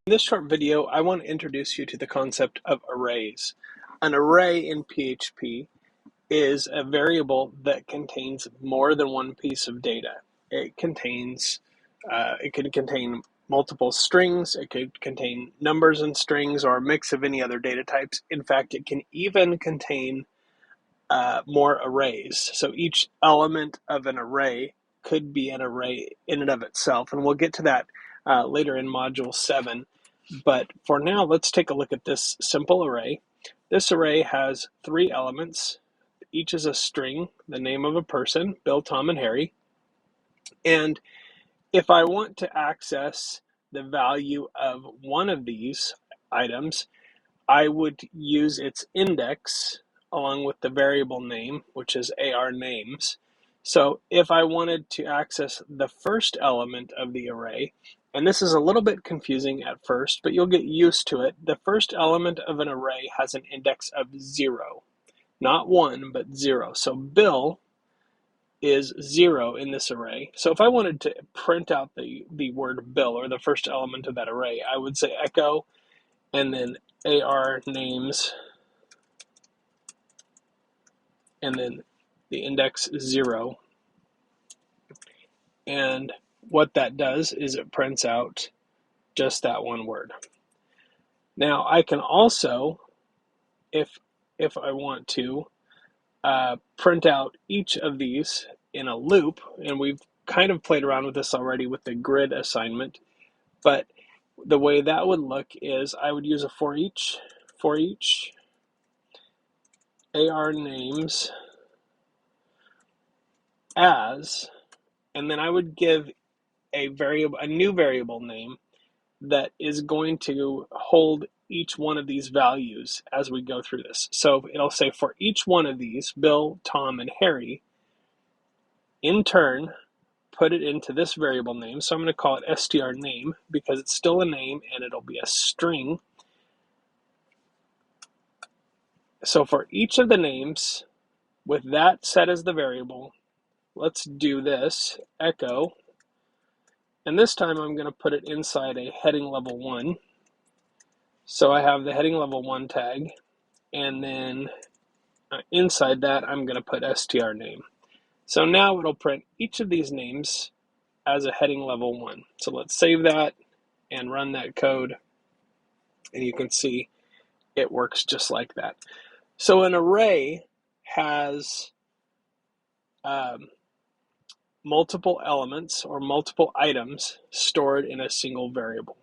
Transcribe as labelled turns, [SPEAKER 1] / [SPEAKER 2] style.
[SPEAKER 1] In this short video, I want to introduce you to the concept of arrays. An array in PHP is a variable that contains more than one piece of data. It could contain multiple strings, it could contain numbers and strings, or a mix of any other data types. In fact, it can even contain more arrays. So each element of an array could be an array in and of itself, and we'll get to that later in Module 7. But for now, let's take a look at this simple array. This array has 3 elements. Each is a string, the name of a person, Bill, Tom, and Harry. And if I want to access the value of one of these items, I would use its index along with the variable name, which is ARNames. So if I wanted to access the first element of the array, and this is a little bit confusing at first, but you'll get used to it. The first element of an array has an index of 0, not 1, but 0. So Bill is 0 in this array. So if I wanted to print out the word Bill, or the first element of that array, I would say echo and then ARNames and then the index 0. And what that does is it prints out just that one word. Now I can also, if I want to, print out each of these in a loop, and we've kind of played around with this already with the grid assignment, but the way that would look is I would use a for each ARNames as, and then I would give a new variable name that is going to hold each one of these values as we go through this. So it'll say for each one of these, Bill, Tom, and Harry, in turn, put it into this variable name. So I'm going to call it strname because it's still a name and it'll be a string. So for each of the names, with that set as the variable, let's do this, echo, and this time I'm going to put it inside a heading level 1. So I have the heading level 1 tag, and then inside that I'm going to put strname. So now it'll print each of these names as a heading level 1. So let's save that and run that code, and you can see it works just like that. So an array has multiple elements or multiple items stored in a single variable.